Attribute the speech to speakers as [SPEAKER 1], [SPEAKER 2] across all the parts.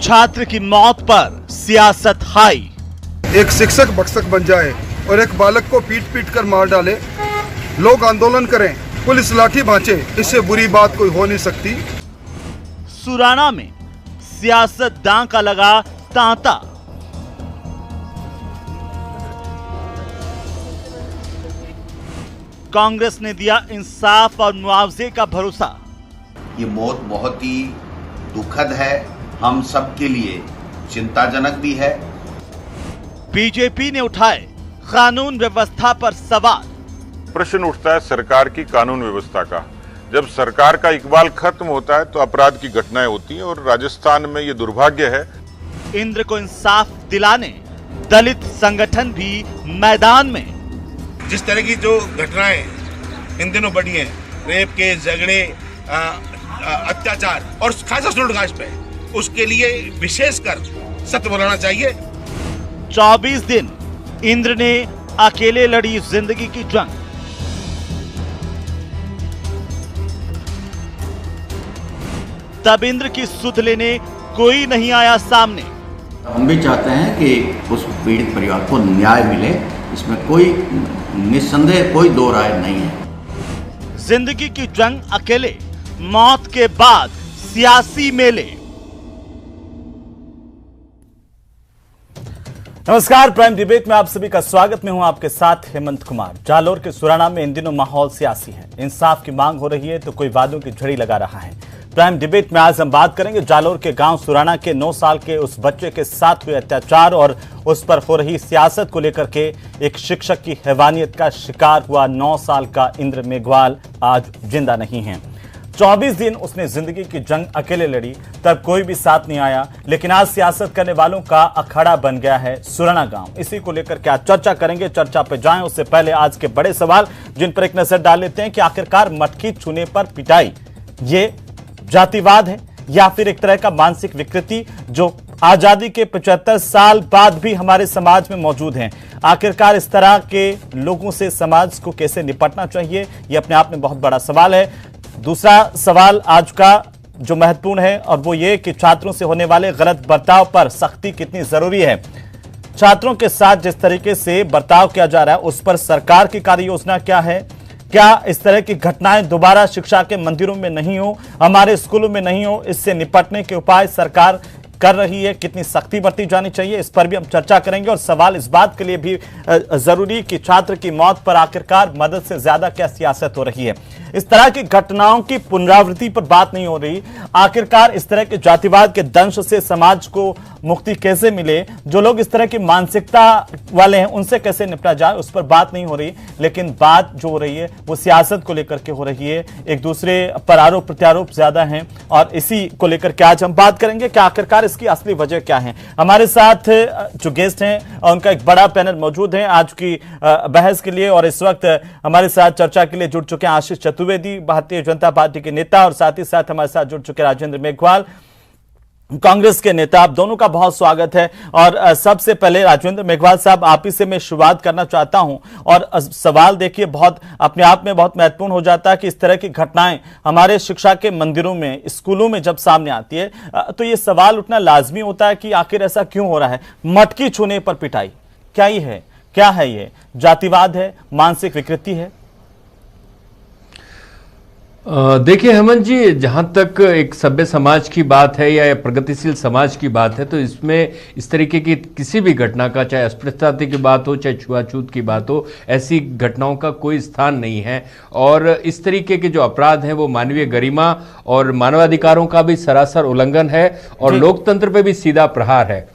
[SPEAKER 1] छात्र की मौत पर सियासत हाई।
[SPEAKER 2] एक शिक्षक भक्षक बन जाए और एक बालक को पीट पीट कर मार डाले, लोग आंदोलन करें, पुलिस लाठी भांचे, इससे बुरी बात कोई हो नहीं सकती।
[SPEAKER 1] सुराना में सियासतदान का लगा तांता। कांग्रेस ने दिया इंसाफ और मुआवजे का भरोसा।
[SPEAKER 3] ये मौत बहुत ही दुखद है, हम सब के लिए चिंताजनक भी है।
[SPEAKER 1] बीजेपी ने उठाए कानून व्यवस्था पर सवाल।
[SPEAKER 4] प्रश्न उठता है सरकार की कानून व्यवस्था का। जब सरकार का इकबाल खत्म होता है तो अपराध की घटनाएं होती हैं और राजस्थान में ये दुर्भाग्य है।
[SPEAKER 1] इंद्र को इंसाफ दिलाने दलित संगठन भी मैदान में।
[SPEAKER 5] जिस तरह की जो घटनाएं इन दिनों बढ़ी हैं, रेप के, झगड़े, अत्याचार और खासा स्टूडेंट पे, उसके लिए विशेषकर सत्य बोलना चाहिए।
[SPEAKER 1] 24 दिन इंद्र ने अकेले लड़ी जिंदगी की जंग। तब इंद्र की सुध लेने कोई नहीं आया सामने।
[SPEAKER 6] हम भी चाहते हैं कि उस पीड़ित परिवार को न्याय मिले, इसमें कोई निस्संदेह कोई दो राय नहीं है।
[SPEAKER 1] जिंदगी की जंग अकेले, मौत के बाद सियासी मेले। नमस्कार, प्राइम डिबेट में आप सभी का स्वागत। मैं हूं आपके साथ हेमंत कुमार। जालोर के सुराना में इन दिनों माहौल सियासी है। इंसाफ की मांग हो रही है तो कोई वादों की झड़ी लगा रहा है। प्राइम डिबेट में आज हम बात करेंगे जालोर के गांव सुराना के 9 साल के उस बच्चे के साथ हुए अत्याचार और उस पर हो रही सियासत को लेकर के। एक शिक्षक की हैवानियत का शिकार हुआ 9 साल का इंद्र मेघवाल आज जिंदा नहीं है। 24 दिन उसने जिंदगी की जंग अकेले लड़ी, तब कोई भी साथ नहीं आया। लेकिन आज सियासत करने वालों का अखाड़ा बन गया है सुराना गांव। इसी को लेकर क्या चर्चा करेंगे। चर्चा पे जाएं उससे पहले आज के बड़े सवाल जिन पर एक नजर डाल लेते हैं कि आखिरकार मटकी छूने पर पिटाई ये जातिवाद है या फिर एक तरह का मानसिक विकृति जो आजादी के 75 साल बाद भी हमारे समाज में मौजूद है। आखिरकार इस तरह के लोगों से समाज को कैसे निपटना चाहिए, यह अपने आप में बहुत बड़ा सवाल है। दूसरा सवाल आज का जो महत्वपूर्ण है और वो ये कि छात्रों से होने वाले गलत बर्ताव पर सख्ती कितनी जरूरी है। छात्रों के साथ जिस तरीके से बर्ताव किया जा रहा है उस पर सरकार की कार्य योजना क्या है। क्या इस तरह की घटनाएं दोबारा शिक्षा के मंदिरों में नहीं हो, हमारे स्कूलों में नहीं हो, इससे निपटने के उपाय सरकार कर रही है, कितनी सख्ती बरती जानी चाहिए, इस पर भी हम चर्चा करेंगे। और सवाल इस बात के लिए भी जरूरी कि छात्र की मौत पर आखिरकार मदद से ज्यादा क्या सियासत हो रही है। इस तरह की घटनाओं की पुनरावृत्ति पर बात नहीं हो रही। आखिरकार इस तरह के जातिवाद के दंश से समाज को मुक्ति कैसे मिले, जो लोग इस तरह की मानसिकता वाले हैं उनसे कैसे निपटा जाए, उस पर बात नहीं हो रही। लेकिन बात जो हो रही है वो सियासत को लेकर के हो रही है। एक दूसरे पर आरोप प्रत्यारोप ज्यादा हैं और इसी को लेकर के आज हम बात करेंगे कि आखिरकार इसकी असली वजह क्या है। हमारे साथ जो गेस्ट हैं उनका एक बड़ा पैनल मौजूद है आज की बहस के लिए। और इस वक्त हमारे साथ चर्चा के लिए जुड़ चुके हैं आशीष चतुर्वेदी, भारतीय जनता पार्टी के नेता, और साथ ही साथ हमारे साथ जुड़ चुके राजेंद्र मेघवाल, कांग्रेस के नेता। आप दोनों का बहुत स्वागत है। और सबसे पहले राजेंद्र मेघवाल साहब, आप ही से मैं शुरुआत करना चाहता हूं। और सवाल देखिए बहुत अपने आप में बहुत महत्वपूर्ण हो जाता है कि इस तरह की घटनाएं हमारे शिक्षा के मंदिरों में, स्कूलों में जब सामने आती है तो ये सवाल उठना लाजमी होता है कि आखिर ऐसा क्यों हो रहा है। मटकी छूने पर पिटाई क्या ही है, क्या है ये? जातिवाद है, मानसिक विकृति है?
[SPEAKER 7] देखिए हेमंत जी, जहाँ तक एक सभ्य समाज की बात है या प्रगतिशील समाज की बात है तो इसमें इस तरीके की किसी भी घटना का, चाहे अस्पृश्यता की बात हो, चाहे छुआछूत की बात हो, ऐसी घटनाओं का कोई स्थान नहीं है। और इस तरीके के जो अपराध हैं वो मानवीय गरिमा और मानवाधिकारों का भी सरासर उल्लंघन है और लोकतंत्र पे भी सीधा प्रहार है।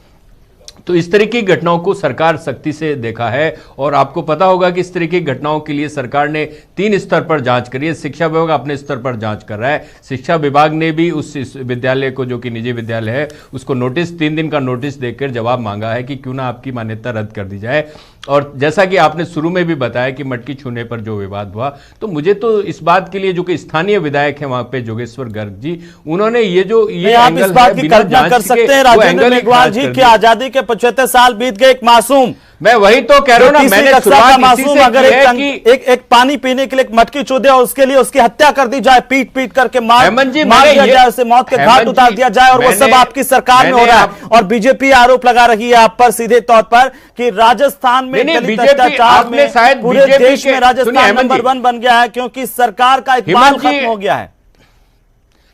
[SPEAKER 7] तो इस तरह की घटनाओं को सरकार सख्ती से देखा है और आपको पता होगा कि इस तरह की घटनाओं के लिए सरकार ने 3 स्तर पर जांच करी है। शिक्षा विभाग अपने स्तर पर जांच कर रहा है। शिक्षा विभाग ने भी उस विद्यालय को, जो कि निजी विद्यालय है, उसको नोटिस 3 दिन का नोटिस देकर जवाब मांगा है कि क्यों ना आपकी मान्यता रद्द कर दी जाए। और जैसा कि आपने शुरू में भी बताया कि मटकी छूने पर जो विवाद हुआ, तो मुझे तो इस बात के लिए जो कि स्थानीय विधायक हैं वहां पे जोगेश्वर गर्ग जी, उन्होंने ये
[SPEAKER 1] आप इस बात की कल्पना कर सकते हैं राजेंद्र मेघवाल जी की आजादी के 75 साल बीत गए, एक मासूम
[SPEAKER 7] मैं वही तो कह रहा हूं ना, मैंने शुरुआत इसी से
[SPEAKER 1] अगर
[SPEAKER 7] की है
[SPEAKER 1] एक पानी पीने के लिए एक मटकी चूदे और उसके लिए उसकी हत्या कर दी जाए, पीट पीट करके मार दिया जाए, उसे मौत के घाट उतार दिया जाए, और वो सब आपकी सरकार में हो रहा है। और बीजेपी आरोप लगा रही है आप पर सीधे तौर पर कि राजस्थान में दलित अत्याचार में पूरे देश में राजस्थान नंबर 1 बन गया है, क्योंकि सरकार का इकबाल खत्म हो गया है।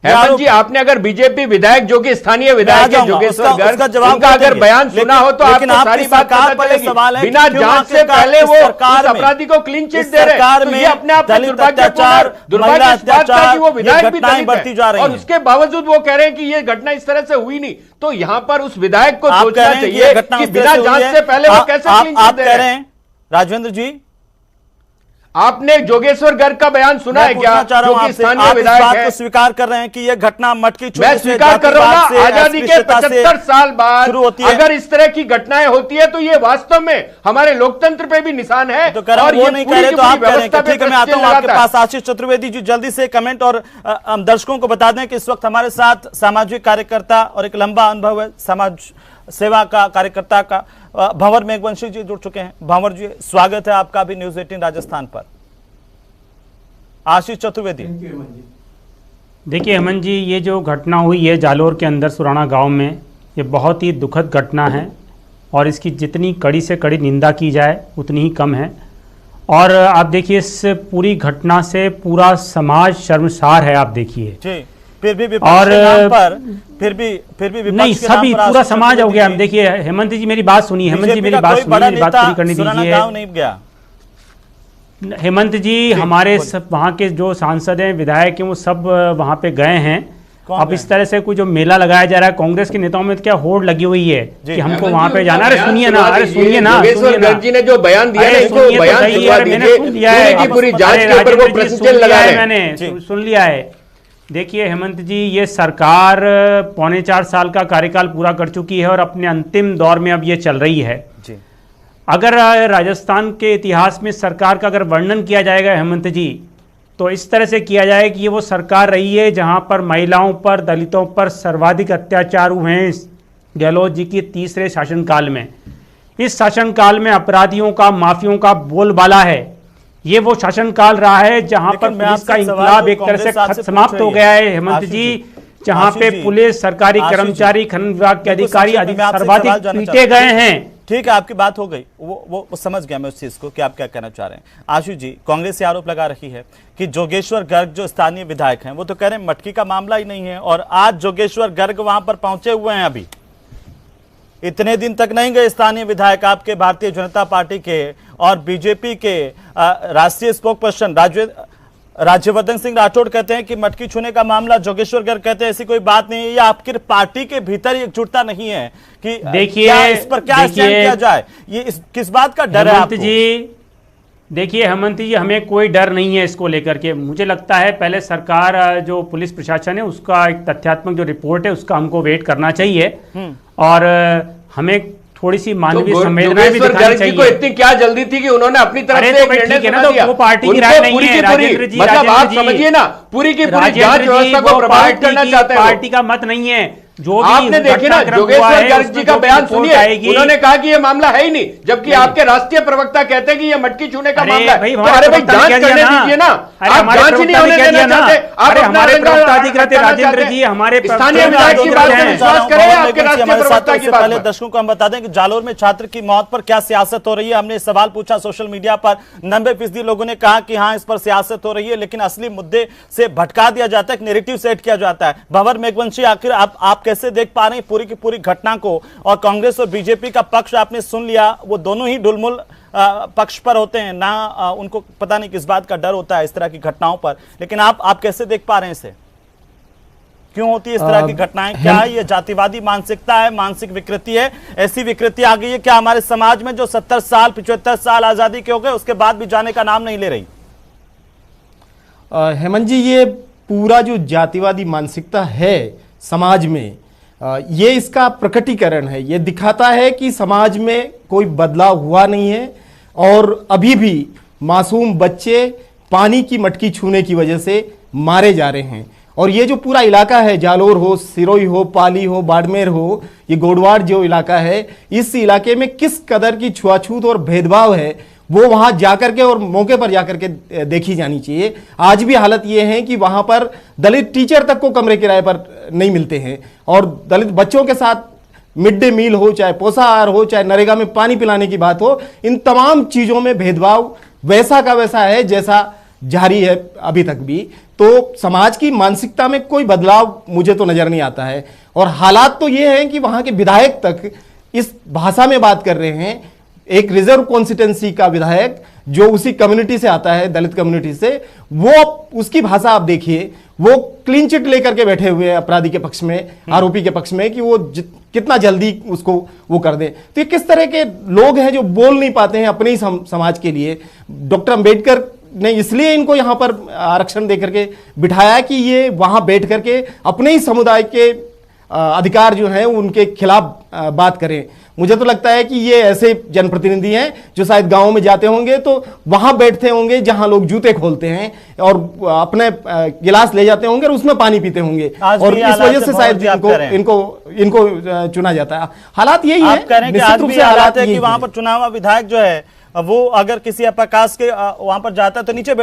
[SPEAKER 7] हेमंत जी, आपने अगर बीजेपी विधायक जो कि स्थानीय विधायक है जोगेश्वर गर्ग, उनका अगर बयान सुना हो तो आपको सारी बात पता चलेगी। बिना जांच से पहले वो उस अपराधी को क्लीन चिट दे रहे हैं, तो ये अपने आप में दुर्भाग्य इस बात का कि वो विधायक भी दलित है और उसके बावजूद वो कह रहे हैं कि ये घटना इस तरह से हुई नहीं। तो यहां पर उस विधायक को सोचना चाहिए कि बिना जांच से पहले वो कैसे क्लीन चिट दे रहे हैं।
[SPEAKER 1] राजवेंद्र जी,
[SPEAKER 7] आपने जोगेश्वर गर्ग का बयान सुना है क्या, जो कि स्थानीय विधायक है?
[SPEAKER 1] स्वीकार कर रहे हैं कि यह घटना मटकी चूड़े
[SPEAKER 7] मैं स्वीकार कर रहा हूं ना, आजादी के 75 साल बाद अगर इस तरह की घटनाएं होती है तो ये वास्तव में हमारे लोकतंत्र पे भी निशान है।
[SPEAKER 1] तो और वो नहीं कह रहे तो आप कह रहे हैं। ठीक है, मैं आता हूं आपके पास। आशीष चतुर्वेदी जी, जल्दी से कमेंट और दर्शकों को बता दें कि इस वक्त हमारे साथ सामाजिक कार्यकर्ता और एक लंबा अनुभव है समाज सेवा का कार्यकर्ता का भंवर मेघवंशी जी जुड़ चुके हैं। भंवर जी, स्वागत है आपका भी न्यूज 18 राजस्थान पर। आशीष चतुर्वेदी,
[SPEAKER 8] देखिए हेमंत जी, ये जो घटना हुई है जालोर के अंदर सुराना गांव में, ये बहुत ही दुखद घटना है और इसकी जितनी कड़ी से कड़ी निंदा की जाए उतनी ही कम है। और आप देखिए इस पूरी घटना से पूरा समाज शर्मसार है। आप देखिए
[SPEAKER 1] फिर भी विपक्ष के नाम पर फिर भी विपक्ष
[SPEAKER 8] नहीं, सभी पूरा समाज हो गया। हम देखिए हेमंत जी, मेरी बात सुनिए। हेमंत जी, मेरी बात सुनिए, मेरी बात पूरी करने दीजिए।
[SPEAKER 1] नहीं गया
[SPEAKER 8] हेमंत जी, हमारे सब वहाँ के जो सांसद हैं, विधायक हैं, वो सब वहाँ पे गए हैं। अब इस तरह से कोई जो मेला लगाया जा रहा है, कांग्रेस के नेताओं में क्या होड़ लगी हुई है कि हमको वहाँ पे जाना। अरे सुनिए ना, अरे सुनिए ना,
[SPEAKER 7] जी ने जो बयान दिया मैंने सुन लिया है, पूरी जांच के ऊपर वो प्रश्न लगा है,
[SPEAKER 8] मैंने सुन लिया है। देखिए हेमंत जी, ये सरकार 4.25 साल का कार्यकाल पूरा कर चुकी है और अपने अंतिम दौर में अब ये चल रही है जी। अगर राजस्थान के इतिहास में सरकार का अगर वर्णन किया जाएगा हेमंत जी, तो इस तरह से किया जाए कि ये वो सरकार रही है जहां पर महिलाओं पर, दलितों पर सर्वाधिक अत्याचार हुए हैं गहलोत जी के तीसरे शासनकाल में। इस शासनकाल में अपराधियों का, माफियों का बोलबाला है। ये वो शासनकाल रहा है जहां पर पुलिस का इंकलाब एक तरह से समाप्त हो गया है हेमंत जी, जहां पे पुलिस, सरकारी कर्मचारी, खनन विभाग के अधिकारी सर्वाधिक पीटे गए हैं।
[SPEAKER 1] ठीक है, आपकी बात हो गई, वो समझ गया मैं उस चीज को कि आप क्या कहना चाह रहे हैं। आशु जी, कांग्रेस ये आरोप लगा रही है कि जोगेश्वर गर्ग जो स्थानीय विधायक हैं वो तो कह रहे हैं मटकी का मामला ही नहीं है, और आज जोगेश्वर गर्ग वहां पर पहुंचे हुए हैं। अभी इतने दिन तक नहीं गए स्थानीय विधायक आपके भारतीय जनता पार्टी के और बीजेपी के राष्ट्रीय स्पोक्सपर्सन राज्यवर्धन सिंह राठौड़ कहते हैं कि मटकी छूने का मामला, जोगेश्वर गर्ग कहते हैं ऐसी कोई बात नहीं है। ये आपकी पार्टी के भीतर एकजुटता नहीं है कि
[SPEAKER 8] देखिए
[SPEAKER 1] इस पर क्या स्टैंड किया जाए, ये किस बात का डर है आपको?
[SPEAKER 8] जी देखिए हेमंत जी, हमें कोई डर नहीं है इसको लेकर के। मुझे लगता है पहले सरकार, जो पुलिस प्रशासन है, उसका एक तथ्यात्मक जो रिपोर्ट है उसका हमको वेट करना चाहिए और हमें थोड़ी सी मानवीय संवेदना भी दिखानी चाहिए।
[SPEAKER 7] को इतनी क्या जल्दी थी कि उन्होंने अपनी तरफ से एक निर्णय सुना दिया?
[SPEAKER 8] वो पार्टी की राय नहीं है राजेंद्र जी,
[SPEAKER 7] मतलब आप समझिए ना, पूरी की पूरी जांच व्यवस्था को प्रभावित करना चाहते हैं।
[SPEAKER 8] पार्टी का मत नहीं है। जो
[SPEAKER 7] आपने देखे ना, जोगेश्वर गर्ग जी का बयान सुनिए, उन्होंने कहा कि ये मामला है ही नहीं, जबकि आपके राष्ट्रीय प्रवक्ता कहते हैं कि ये मटकी छूने का मामला है। तो अरे भाई जांच करने दीजिए ना, आप जांच ही नहीं होने देना चाहते। आप
[SPEAKER 8] हमारे प्रवक्ता अधिकृत राजेंद्र जी, हमारे
[SPEAKER 7] स्थानीय विधायक की बात पर विश्वास करें, आपके राष्ट्रीय प्रवक्ता की बात।
[SPEAKER 1] पहले दर्शकों को हम बता दें कि जालोर में छात्र की मौत पर क्या सियासत हो रही है। हमने सवाल पूछा सोशल मीडिया पर, 90% लोगों ने कहा कि हाँ इस पर सियासत हो रही है, लेकिन असली मुद्दे से भटका दिया जाता है, नैरेटिव सेट किया जाता है। भंवर मेघवंशी, आखिर आप कैसे देख पा रहे हैं पूरी की पूरी घटना को? और कांग्रेस और बीजेपी का पक्ष आपने सुन लिया, वो दोनों ही ढुलमुल पक्ष पर होते हैं ना, उनको पता नहीं किस बात का डर होता है इस तरह की घटनाओं पर, लेकिन आप कैसे देख पा रहे हैं इसे? क्यों होती है इस तरह की घटनाएं? क्या है ये जातिवादी मानसिकता है, मानसिक विकृति है? ऐसी विकृति आ गई है क्या हमारे समाज में जो 70 साल 75 साल आजादी के हो गए उसके बाद भी जाने का नाम नहीं ले रही?
[SPEAKER 9] हेमंत जी, ये पूरा जो जातिवादी मानसिकता है समाज में, ये इसका प्रकटीकरण है। ये दिखाता है कि समाज में कोई बदलाव हुआ नहीं है और अभी भी मासूम बच्चे पानी की मटकी छूने की वजह से मारे जा रहे हैं। और ये जो पूरा इलाका है, जालोर हो, सिरोही हो, पाली हो, बाड़मेर हो, ये गोडवाड़ जो इलाका है, इस इलाके में किस कदर की छुआछूत और भेदभाव है वो वहां जाकर के और मौके पर जाकर के देखी जानी चाहिए। आज भी हालत ये है कि वहां पर दलित टीचर तक को कमरे किराए पर नहीं मिलते हैं, और दलित बच्चों के साथ मिड डे मील हो, चाहे पोषाहार हो, चाहे नरेगा में पानी पिलाने की बात हो, इन तमाम चीजों में भेदभाव वैसा का वैसा है जैसा जारी है अभी तक भी। तो समाज की मानसिकता में कोई बदलाव मुझे तो नजर नहीं आता है, और हालात तो ये हैं कि वहां के विधायक तक इस भाषा में बात कर रहे हैं। एक रिजर्व कॉन्स्टिट्यूंसी का विधायक जो उसी कम्युनिटी से आता है, दलित कम्युनिटी से, वो उसकी भाषा आप देखिए, वो क्लीन चिट लेकर के बैठे हुए हैं अपराधी के पक्ष में, आरोपी के पक्ष में, कि वो कितना जल्दी उसको वो कर दे। तो ये किस तरह के लोग हैं जो बोल नहीं पाते हैं अपने ही समाज के लिए। डॉक्टर अंबेडकर ने इसलिए इनको यहां पर आरक्षण देकर के बिठाया कि ये वहां बैठ करके अपने ही समुदाय के अधिकार जो है उनके खिलाफ बात करें। मुझे तो लगता है कि ये ऐसे जनप्रतिनिधि हैं जो शायद गांव में जाते होंगे तो वहां बैठते होंगे जहां लोग जूते खोलते हैं और अपने गिलास ले जाते होंगे और उसमें पानी पीते होंगे, और इस वजह से शायद इनको चुना जाता है। हालात यही है, निश्चित रूप से हालात है कि
[SPEAKER 1] वहां पर चुनाव विधायक जो है वो अगर किसी अपकाश के वहां पर जाता है तो नीचे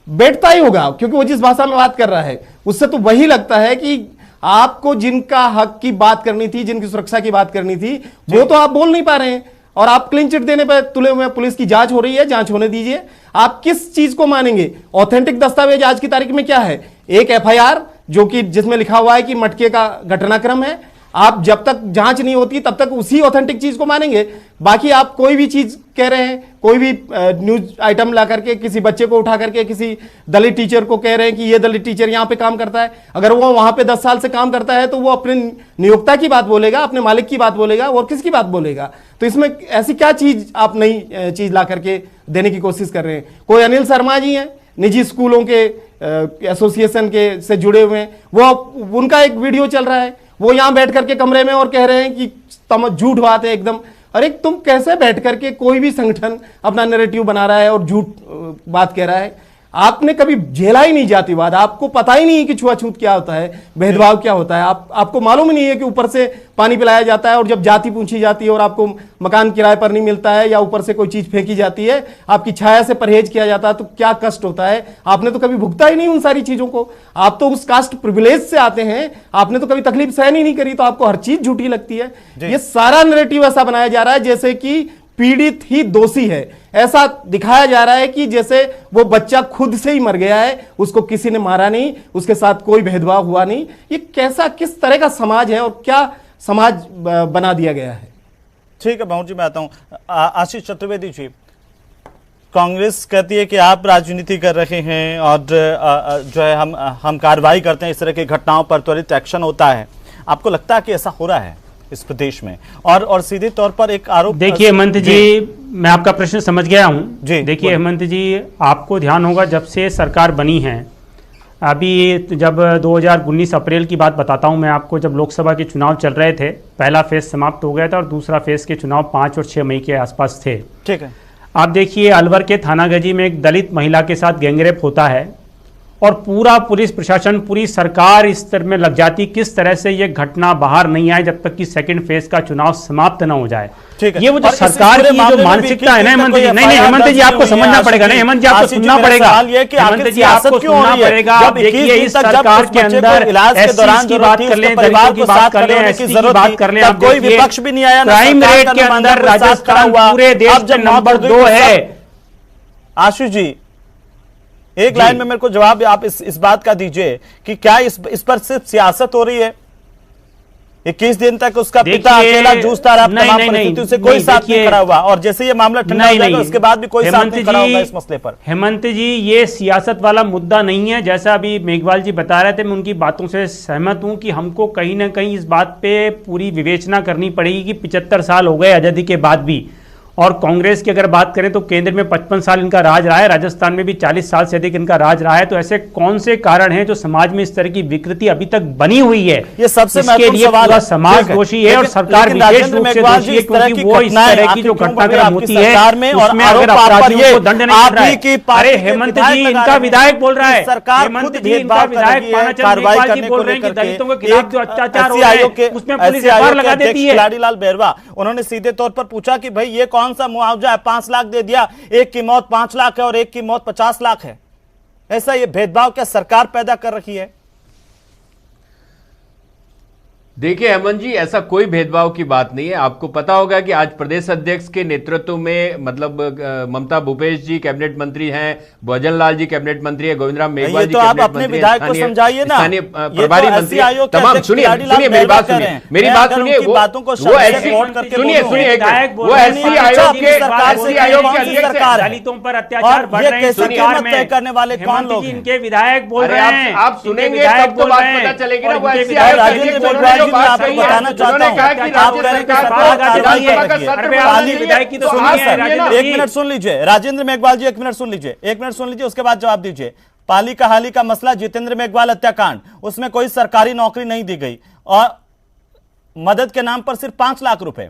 [SPEAKER 9] बैठता ही होगा, क्योंकि वो जिस भाषा में बात कर रहा है उससे तो वही लगता है कि आपको जिनका हक की बात करनी थी, जिनकी सुरक्षा की बात करनी थी, वो तो आप बोल नहीं पा रहे हैं, और आप क्लीन चिट देने पर तुले हुए। पुलिस की जांच हो रही है, जांच होने दीजिए। आप किस चीज को मानेंगे? ऑथेंटिक दस्तावेज आज की तारीख में क्या है? एक एफआईआर जो कि जिसमें लिखा हुआ है कि मटके का घटनाक्रम है। आप जब तक जांच नहीं होती तब तक उसी ऑथेंटिक चीज को मानेंगे। बाकी आप कोई भी चीज कह रहे हैं, कोई भी न्यूज आइटम ला करके किसी बच्चे को उठा करके किसी दलित टीचर को कह रहे हैं कि ये दलित टीचर यहां पे काम करता है। अगर वो वहां पे 10 साल से काम करता है तो वो अपने नियोक्ता की बात बोलेगा, अपने मालिक की बात बोलेगा, और किसकी बात बोलेगा? तो इसमें ऐसी क्या चीज आप नई चीज ला करके देने की कोशिश कर रहे हैं? कोई अनिल शर्मा जी हैं, निजी स्कूलों के एसोसिएशन के से जुड़े हुए हैं, वो उनका एक वीडियो चल रहा है, वो यहां बैठ करके कमरे में और कह रहे हैं कि झूठ बात है एकदम। अरे तुम कैसे बैठ करके कोई भी संगठन अपना नैरेटिव बना रहा है और झूठ बात कह रहा है? आपने कभी झेला ही नहीं जातिवाद, आपको पता ही नहीं है कि छुआछूत क्या होता है, भेदभाव क्या होता है। आपको मालूम नहीं है कि ऊपर से पानी पिलाया जाता है और जब जाति पूछी जाती है और आपको मकान किराए पर नहीं मिलता है या ऊपर से कोई चीज फेंकी जाती है, आपकी छाया से परहेज किया जाता है, तो क्या कष्ट होता है। आपने तो कभी भुगता ही नहीं उन सारी चीजों को। आप तो उस कास्ट प्रिविलेज से आते हैं, आपने तो कभी तकलीफ सहन ही नहीं करी, तो आपको हर चीज झूठी लगती है। ये सारा नैरेटिव ऐसा बनाया जा रहा है जैसे कि पीड़ित ही दोषी है। ऐसा दिखाया जा रहा है कि जैसे वो बच्चा खुद से ही मर गया है, उसको किसी ने मारा नहीं, उसके साथ कोई भेदभाव हुआ नहीं। ये कैसा, किस तरह का समाज है और क्या समाज बना दिया गया है?
[SPEAKER 1] ठीक है भाऊ जी, मैं आता हूं। आशीष चतुर्वेदी जी, कांग्रेस कहती है कि आप राजनीति कर रहे हैं और जो है हम कार्रवाई करते हैं, इस तरह की घटनाओं पर त्वरित एक्शन होता है। आपको लगता है कि ऐसा हो रहा है इस प्रदेश में? और सीधे तौर पर एक आरोप,
[SPEAKER 8] देखिए हेमंत जी, मैं आपका प्रश्न समझ गया हूं। देखिए हेमंत जी, आपको ध्यान होगा जब से सरकार बनी है, अभी जब 2019 अप्रैल की बात बताता हूं मैं आपको, जब लोकसभा के चुनाव चल रहे थे, पहला फेज समाप्त हो गया था और दूसरा फेज के चुनाव 5 और 6 मई के आसपास थे।
[SPEAKER 1] ठीक है।
[SPEAKER 8] आप देखिए अलवर के थानागजी में एक दलित महिला के साथ गैंगरेप होता है और पूरा पुलिस प्रशासन, पूरी सरकार इस तरह में लग जाती, किस तरह से ये घटना बाहर नहीं आए जब तक कि सेकंड फेज का चुनाव समाप्त न हो जाए। ये वो जो सरकार की जो मानसिकता है ना हेमंत जी, नहीं हेमंत जी आपको समझना पड़ेगा, नहीं हेमंत जी आपको सुनना पड़ेगा, हेमंत जी आपको सुनना पड़ेगा। आप देखिए इस सरकार के अंदर एससी की बात कर लें, दलितों की बात कर लें, एसटी की बात कर लें, आप कोई विपक्ष भी नहीं आया। क्राइम रेट के अंदर राजस्थान पूरे देश में नंबर 2 है।
[SPEAKER 1] आशीष जी, एक लाइन में मेरे को जवाब आप इस बात का दीजिए कि क्या इस पर सिर्फ सियासत हो रही है? 21 दिन तक उसका पिता अकेला जूझता रहा, तमाम परिस्थितियों से कोई साथ नहीं खड़ा हुआ, और जैसे ये मामला ठंडा हो जाएगा उसके बाद भी कोई साथ नहीं खड़ा होगा इस मसले पर।
[SPEAKER 8] हेमंत जी, ये सियासत वाला मुद्दा नहीं है। जैसा अभी मेघवाल जी बता रहे थे, मैं उनकी बातों से सहमत हूं कि हमको कहीं ना कहीं इस बात पे पूरी विवेचना करनी पड़ेगी कि 75 साल हो गए आजादी के बाद भी, और कांग्रेस की अगर बात करें तो केंद्र में 55 साल इनका राज रहा है, राजस्थान में भी 40 साल से अधिक इनका राज रहा है। तो ऐसे कौन से कारण हैं जो समाज में इस तरह की विकृति अभी तक बनी हुई है?
[SPEAKER 1] ये सबसे
[SPEAKER 8] इसके
[SPEAKER 1] महत्वपूर्ण
[SPEAKER 8] लिए
[SPEAKER 1] सवाल
[SPEAKER 8] पूरा
[SPEAKER 1] है।
[SPEAKER 8] समाज दोषी है और सरकार विशेष रूप से दोषी है, क्योंकि वो इस तरह की जो घटनाक्रम होती है उसमें अगर अपराधियों को दंड नहीं मिल रहा है। अरे हेमंत जी इनका विधायक बोल रहा है, हेमंत जी इनका विधायक पानाचंद मेघवाल जी बोल रहे हैं कि दलितों के खिलाफ जो अत्याचार हो रहे हैं उसमें पुलिस एफआईआर लगा देती है।
[SPEAKER 1] खिलाड़ी लाल बैरवा उन्होंने सीधे तौर पर पूछा कि भाई ये कौन सा मुआवजा है, 5 लाख दे दिया, एक की मौत 5 लाख है और एक की मौत 50 लाख है। ऐसा ये भेदभाव क्या सरकार पैदा कर रखी है?
[SPEAKER 7] देखिए हेमंत जी, ऐसा कोई भेदभाव की बात नहीं है। आपको पता होगा कि आज प्रदेश अध्यक्ष के नेतृत्व में मतलब ममता भूपेश जी कैबिनेट मंत्री हैं, भोजन लाल जी कैबिनेट मंत्री है, गोविंद राम मेघवाल जी कैबिनेट मंत्री हैं,
[SPEAKER 1] विधायक को समझाइए ना,
[SPEAKER 7] स्थानीय प्रभारी मंत्री तमाम। सुनिए मेरी बात सुनिए, मेरी बात सुनिए। वो एससी आयोग के अध्यक्ष
[SPEAKER 8] दलितों पर अत्याचार बढ़ रहे हैं सरकार में
[SPEAKER 1] करने वाले कौन लोग?
[SPEAKER 8] इनके विधायक बोल रहे हैं,
[SPEAKER 7] आप सुनेंगे तब तो बात पता चलेगी ना। वो एससी आयोग
[SPEAKER 1] राजेंद्र मेघवाल मैं आपको बताना चाहता हूं, आप कह रहे हैं कि सरकार कार्रवाई कर रही है। 1 मिनट सुन लीजिए राजेंद्र मेघवाल जी, 1 मिनट सुन लीजिए, 1 मिनट सुन लीजिए, उसके बाद जवाब दीजिए। पाली का हाल ही का मसला जितेंद्र मेघवाल हत्याकांड, उसमें कोई सरकारी नौकरी नहीं दी गई और मदद के नाम पर सिर्फ 5 लाख रुपए।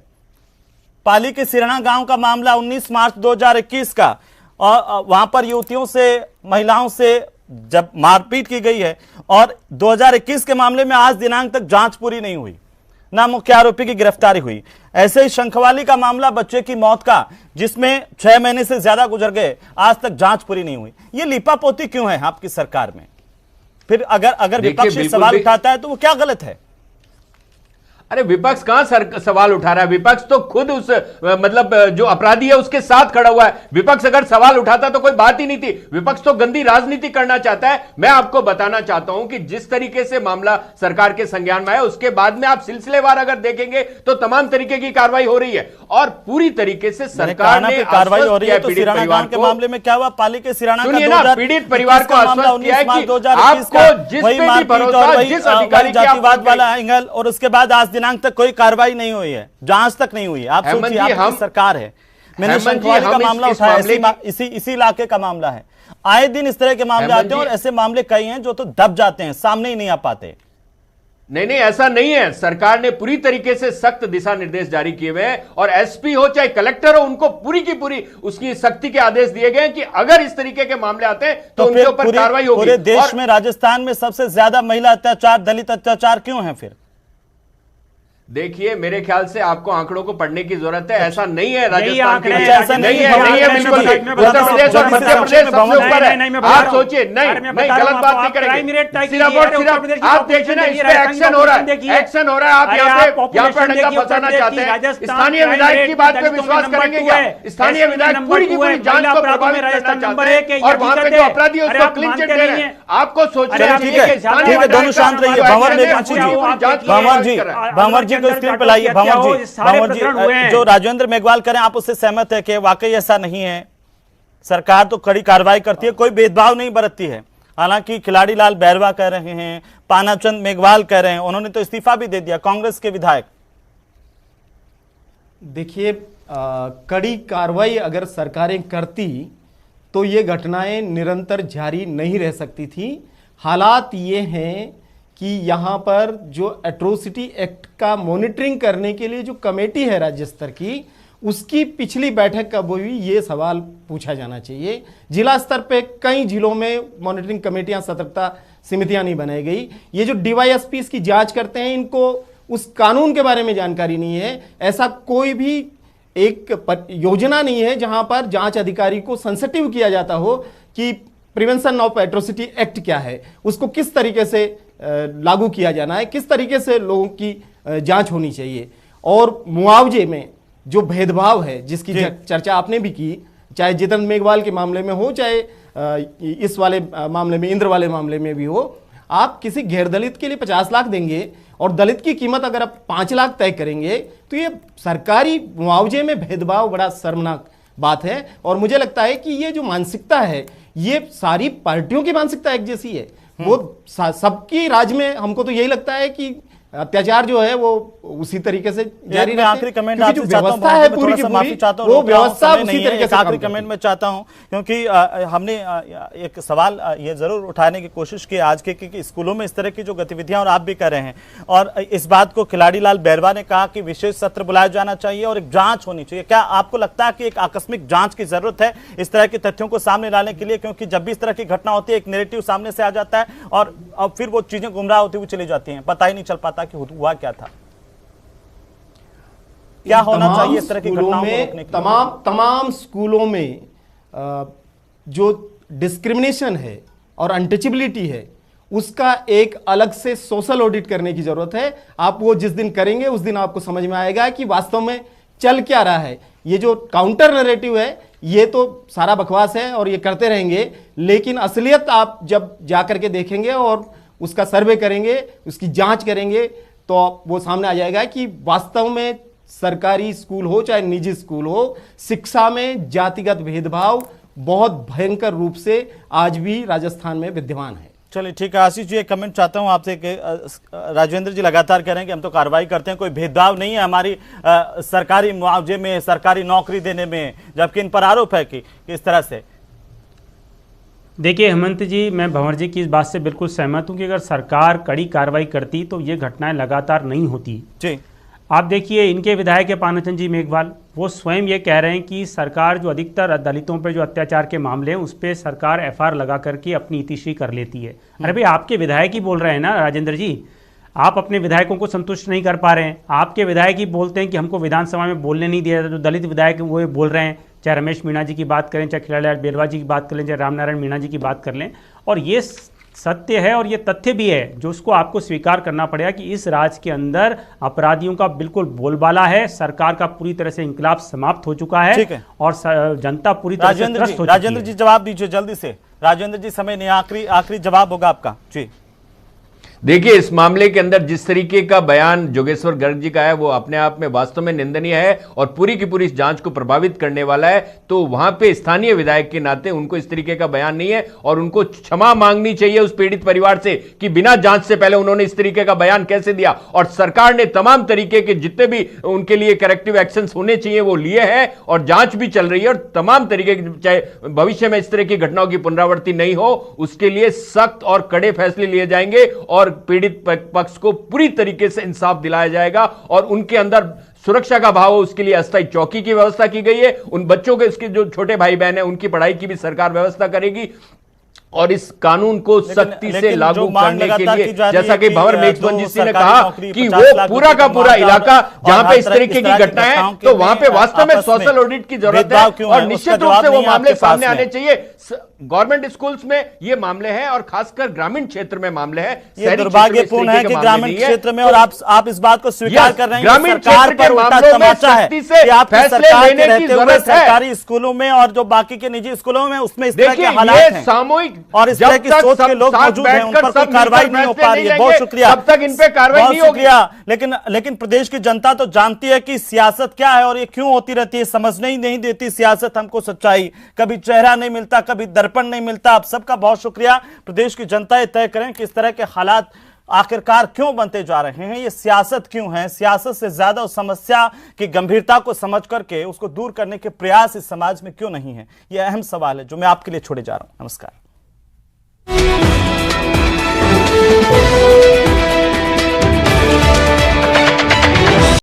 [SPEAKER 1] पाली के सिरना गांव का मामला 19 मार्च 2021 का, और वहां पर युवतियों से महिलाओं से जब मारपीट की गई है और 2021 के मामले में आज दिनांक तक जांच पूरी नहीं हुई, ना मुख्य आरोपी की गिरफ्तारी हुई। ऐसे ही शंखवाली का मामला बच्चे की मौत का, जिसमें 6 महीने से ज्यादा गुजर गए, आज तक जांच पूरी नहीं हुई। ये लिपापोती क्यों है आपकी सरकार में? फिर अगर विपक्ष सवाल उठाता है तो वो क्या गलत है?
[SPEAKER 7] अरे विपक्ष कहां सवाल उठा रहा है? विपक्ष तो खुद उस मतलब जो अपराधी है उसके साथ खड़ा हुआ है। विपक्ष अगर सवाल उठाता तो कोई बात ही नहीं थी। विपक्ष तो गंदी राजनीति करना चाहता है। मैं आपको बताना चाहता हूं कि जिस तरीके से मामला सरकार के संज्ञान में आया उसके बाद में आप सिलसिलेवार अगर देखेंगे तो तमाम तरीके की कार्रवाई हो रही है और पूरी तरीके से सरकार ने
[SPEAKER 1] कार्रवाई हो रही है। तो सिराना गांव के मामले में क्या हुआ? पाली के सिराना
[SPEAKER 7] का पीड़ित परिवार को आश्वस्त किया है कि आपको जिस पे भी भरोसा, जिस अधिकारी
[SPEAKER 1] जातिवाद वाला एंगल, और उसके बाद आज दिनांक तक कोई कार्रवाई नहीं हुई है, जांच तक नहीं हुई है। आप सोचिए, आपकी सरकार है। मैंने शंखवाली का मामला उठाया, इसी इलाके का मामला है। आए दिन इस तरह के मामले आते हैं और ऐसे मामले कई हैं जो तो दब जाते हैं, सामने ही नहीं आ पाते।
[SPEAKER 7] नहीं, ऐसा नहीं है। सरकार ने पूरी तरीके से सख्त दिशा निर्देश जारी किए हुए हैं और एसपी हो चाहे कलेक्टर हो, उनको पूरी की पूरी उसकी सख्ती के आदेश दिए गए हैं कि अगर इस तरीके के मामले आते हैं तो उनके ऊपर कार्रवाई होगी।
[SPEAKER 1] पूरे देश में राजस्थान में सबसे ज्यादा महिला अत्याचार, दलित अत्याचार क्यों है? फिर
[SPEAKER 7] देखिए, मेरे ख्याल से आपको आंकड़ों को पढ़ने की जरूरत है। ऐसा नहीं है राजस्थान के
[SPEAKER 1] ऐसा नहीं है
[SPEAKER 7] बिल्कुल। उत्तर प्रदेश और मध्य प्रदेश सबसे ऊपर है। आप सोचिए, नहीं गलत बात नहीं करेंगे। सिर्फ आप देखिए ना, इस पे एक्शन हो रहा है, एक्शन हो रहा है। आप यहाँ पे अड़ंगा फंसाना चाहते हैं। स्थानीय विधायक की बात पे विश्वास करेंगे क्या? स्थानीय विधायक पूरी की पूरी जांच को प्रभावित करना चाहते हैं और वहां पे जो अपराधी है उसको क्लीन चिट दे रहे हैं। आपको सोचना चाहिए कि
[SPEAKER 1] दोनों शांत रहिए। भंवर जी को स्क्रीन पर लाइए। भंवर जी, जो राजेंद्र मेघवाल करें, आप उससे सहमत है कि वाकई ऐसा नहीं है? सरकार तो कड़ी कार्रवाई करती है, कोई भेदभाव नहीं बरतती है। हालांकि खिलाड़ी लाल बैरवा कह रहे हैं, पानाचंद मेघवाल कह रहे हैं, उन्होंने तो इस्तीफा भी दे दिया, कांग्रेस के विधायक।
[SPEAKER 9] देखिए, कड़ी कार्रवाई अगर सरकारें करती तो ये घटनाएं निरंतर जारी नहीं रह सकती थी। हालात ये हैं कि यहाँ पर जो एट्रोसिटी एक्ट का मॉनिटरिंग करने के लिए जो कमेटी है राज्य स्तर की, उसकी पिछली बैठक कब हुई, ये सवाल पूछा जाना चाहिए। जिला स्तर पे कई जिलों में मॉनिटरिंग कमेटियां, सतर्कता समितियां नहीं बनाई गई। ये जो डीवाईएसपी की जांच करते हैं, इनको उस कानून के बारे में जानकारी नहीं है। ऐसा कोई भी एक योजना नहीं है जहां पर जांच अधिकारी को सेंसिटिव किया जाता हो कि प्रिवेंशन ऑफ एट्रोसिटी एक्ट क्या है, उसको किस तरीके से लागू किया जाना है, किस तरीके से लोगों की जांच होनी चाहिए। और मुआवजे में जो भेदभाव है जिसकी चर्चा आपने भी की, चाहे जितेंद्र मेघवाल के मामले में हो, चाहे इस वाले मामले में, इंद्र वाले मामले में भी हो, आप किसी गैर दलित के लिए 50 लाख देंगे और दलित की कीमत अगर आप 5 लाख तय करेंगे तो ये सरकारी मुआवजे में भेदभाव बड़ा शर्मनाक बात है। और मुझे लगता है कि ये जो मानसिकता है, ये सारी पार्टियों की मानसिकता एक जैसी है। वो सबकी राज्य में, हमको तो यही लगता है कि अत्याचार जो है वो उसी तरीके से जारी रहते हैं।
[SPEAKER 1] आखिरी कमेंट
[SPEAKER 9] क्योंकि जो व्यवस्था है पूरी की पूरी, वो व्यवस्था उसी तरीके से
[SPEAKER 1] आखिरी कमेंट में चाहता हूं, क्योंकि हमने एक सवाल ये जरूर उठाने की कोशिश की आज के कि स्कूलों में इस तरह की जो गतिविधियां, और आप भी कर रहे हैं, और इस बात को खिलाड़ी लाल बैरवा ने कहा कि विशेष सत्र बुलाया जाना चाहिए और एक जांच होनी चाहिए। क्या आपको लगता है कि एक आकस्मिक जांच की जरूरत है इस तरह के तथ्यों को सामने लाने के लिए? क्योंकि जब भी इस तरह की घटना होती है एक नैरेटिव सामने से आ जाता है और अब फिर वो चीजें गुमराह होती हुई चली जाती हैं, पता ही नहीं चल पाता कि हुआ क्या था। क्या होना चाहिए इस तरह की घटनाओं को रोकने के लिए?
[SPEAKER 9] तमाम स्कूलों में जो डिस्क्रिमिनेशन है और अनटचेबिलिटी है उसका एक अलग से सोशल ऑडिट करने की जरूरत है। आप वो जिस दिन करेंगे उस दिन आपको समझ में आएगा कि वास्तव में चल क्या रहा है। ये जो काउंटर नैरेटिव है ये तो सारा बकवास है और ये करते रहेंगे, लेकिन असलियत आप जब जाकर के देखेंगे और उसका सर्वे करेंगे, उसकी जांच करेंगे, तो वो सामने आ जाएगा कि वास्तव में सरकारी स्कूल हो चाहे निजी स्कूल हो, शिक्षा में जातिगत भेदभाव बहुत भयंकर रूप से आज भी राजस्थान में विद्यमान है।
[SPEAKER 1] चलिए ठीक है। आशीष जी एक कमेंट चाहता हूं आपसे कि राजेंद्र जी लगातार कह रहे हैं कि हम तो कार्रवाई करते हैं, कोई भेदभाव नहीं है हमारी सरकारी मुआवजे में, सरकारी नौकरी देने में, जबकि इन पर आरोप है कि इस तरह से।
[SPEAKER 8] देखिए हेमंत जी, मैं भंवर जी की इस बात से बिल्कुल सहमत हूं कि अगर सरकार कड़ी कार्रवाई करती तो ये घटनाएं लगातार नहीं होती जी। आप देखिए इनके विधायक पानाचंद जी मेघवाल, वो स्वयं ये कह रहे हैं कि सरकार जो अधिकतर दलितों पे जो अत्याचार के मामले हैं उस पर सरकार एफआईआर लगा करके अपनी इतिश्री कर लेती है। अरे भाई आपके विधायक ही बोल रहे हैं ना राजेंद्र जी, आप अपने विधायकों को संतुष्ट नहीं कर पा रहे हैं। आपके विधायक ही बोलते हैं कि हमको विधानसभा में बोलने नहीं दिया, जो दलित विधायक वो बोल रहे हैं, चाहे रमेश मीणा जी की बात करें, चाहे खिलाड़ी लाल बैरवा जी की बात कर लें, चाहे रामनारायण मीणा जी की बात कर लें। और ये सत्य है और ये तथ्य भी है जो उसको आपको स्वीकार करना पड़ेगा कि इस राज्य के अंदर अपराधियों का बिल्कुल बोलबाला है। सरकार का पूरी तरह से इंकलाब समाप्त हो चुका है और जनता पूरी तरह से त्रस्त हो चुकी है।
[SPEAKER 1] राजेंद्र जी जवाब दीजिए जल्दी से। राजेंद्र जी समय नहीं, आखिरी जवाब होगा आपका जी।
[SPEAKER 7] देखिए इस मामले के अंदर जिस तरीके का बयान जोगेश्वर गर्ग जी का है वो अपने आप में वास्तव में निंदनीय है और पूरी की पूरी इस जांच को प्रभावित करने वाला है। तो वहां पे स्थानीय विधायक के नाते उनको इस तरीके का बयान नहीं है और उनको क्षमा मांगनी चाहिए उस पीड़ित परिवार से कि बिना जांच से पहले उन्होंने इस तरीके का बयान कैसे दिया। और सरकार ने तमाम तरीके के जितने भी उनके लिए करेक्टिव एक्शन होने चाहिए वो लिए हैं और जांच भी चल रही है और तमाम तरीके की, चाहे भविष्य में इस तरह की घटनाओं की पुनरावृत्ति नहीं हो उसके लिए सख्त और कड़े फैसले लिए जाएंगे और पीड़ित पक्ष को पूरी तरीके से इंसाफ दिलाया जाएगा और उनके अंदर सुरक्षा का भाव हो उसके लिए अस्थायी चौकी की व्यवस्था की गई है। उन बच्चों के इसके जो छोटे भाई बहन हैं उनकी पढ़ाई की भी सरकार व्यवस्था करेगी और इस कानून को सख्ती से लागू करने के लिए जैसा कि भंवर मेघवंत जी ने कहा कि वो पूरा का पूरा इलाका जहां पे इस तरीके की घटना है तो वहां पे वास्तव में सोशल ऑडिट की जरूरत है और निश्चित रूप से वो मामले सामने आने चाहिए। गवर्नमेंट स्कूल्स में ये मामले हैं और खासकर ग्रामीण क्षेत्र में मामले हैं।
[SPEAKER 1] ये दुर्भाग्यपूर्ण है कि ग्रामीण क्षेत्र में, और आप इस बात को स्वीकार कर रहे हैं
[SPEAKER 7] ग्रामीण क्षेत्र के मामलों में सख्ती से फैसले लेने की जरूरत है।
[SPEAKER 1] सरकारी स्कूलों में और जो बाकी के निजी स्कूलों में उसमें इस तरह के हालात हैं
[SPEAKER 7] सामूहिक
[SPEAKER 1] और इस तरह की सोच के लोग मौजूद हैं, उन पर कोई कार्रवाई नहीं हो पा रही है। बहुत शुक्रिया,
[SPEAKER 7] तब तक इन पे कार्रवाई नहीं होगी।
[SPEAKER 1] लेकिन प्रदेश की जनता तो जानती है कि सियासत क्या है और ये क्यों होती रहती है, समझने ही नहीं देती सियासत हमको सच्चाई। कभी चेहरा नहीं मिलता, कभी दर्पण नहीं मिलता। आप सबका बहुत शुक्रिया। प्रदेश की जनता ये तय करें कि इस तरह के हालात आखिरकार क्यों बनते जा रहे हैं, ये सियासत क्यों है। सियासत से ज्यादा उस समस्या की गंभीरता को समझ करके उसको दूर करने के प्रयास इस समाज में क्यों नहीं है, यह अहम सवाल है जो मैं आपके लिए छोड़े जा रहा हूं। नमस्कार।